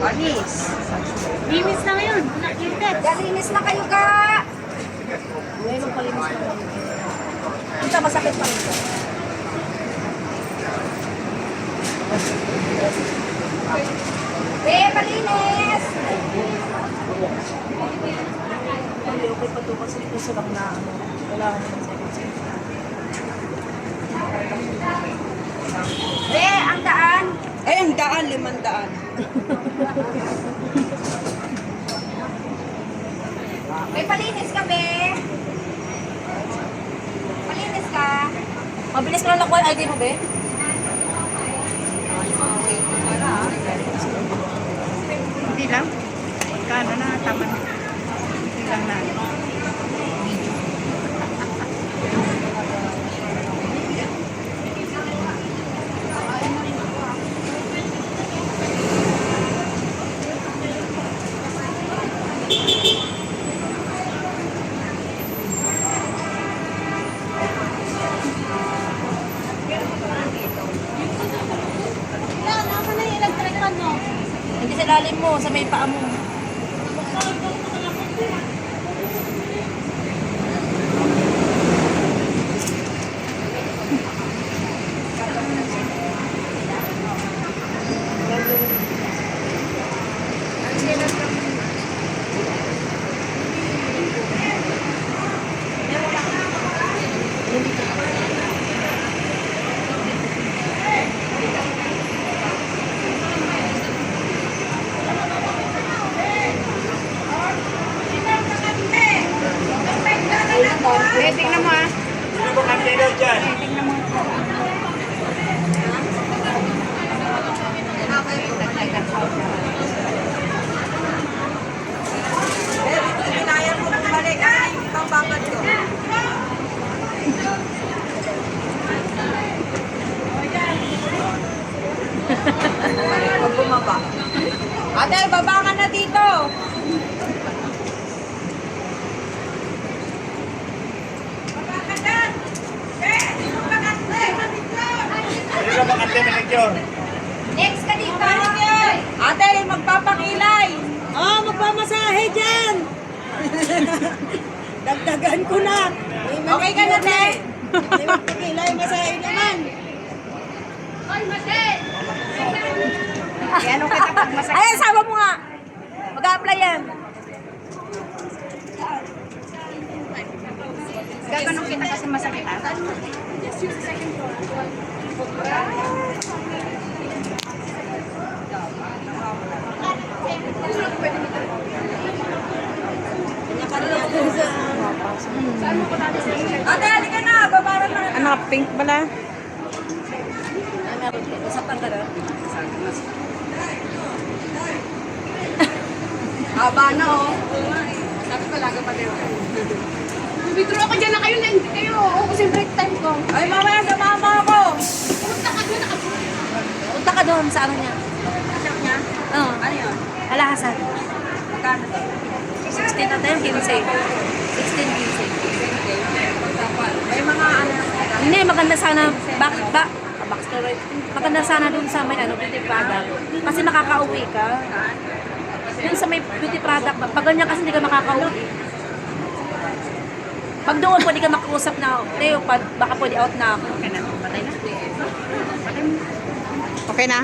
Panis. Linis na ngayon. Nakikita. Galinis na kayo ka. Ngayon palinis na kayo. Ito masakit pa rin. Palinis! Okay pa ito kasi gusto lang na wala ka naman second. Ang daan! Ay, ang daan, 500. Palinis ka, be! Palinis ka! Mabilis ka lang nakuha yung ID mo, be? Hindi lang. Magkano na, tama na. Hindi lang na. Hindi sa lalim mo, sa may paa mo. Tingnan mo ah. Sino ba kantino dyan? Tingnan mo. Kinaya ko bumalik. Ay, pambabad ko. Pag bumaba. Ate, baba ka na dito. Sino ba kantino picture? Next ka dito! Ate, magpapakilay. Oh, magpamasahe dyan. Dagdagan ko na. Okay ka na, te? May magpakilay, masahe naman. Kaya anong kita pag masakit? Ay, asawa mo nga! Mag-a-apply yan. Gaganong kita kasi masakit ah. Ate, halika na. Babaran na. Ano, pink pala? Usapan ka na. Haba na, oh. Sabi ko, laga pa din. Withdraw ako dyan na kayo na hindi kayo. Oo, kasi break time ko. Ay, mamaya sa mama ko. Punta ka doon sa ano niya. Shop niya? Oo. Ano yun? Alahasan. Magkano to? 16 na tayo, 15. 16, 15. May mga ano na sila. Hindi, maganda sana. Backstory. Maganda sana doon sa may beauty product. Kasi makakauwi ka. Yun sa may beauty product. Pag ganyan kasi hindi ka makakauwi. Pag doon, pwede ka makausap na, Teo, baka pwede out na ako. Okay na. Patay na. Okay na?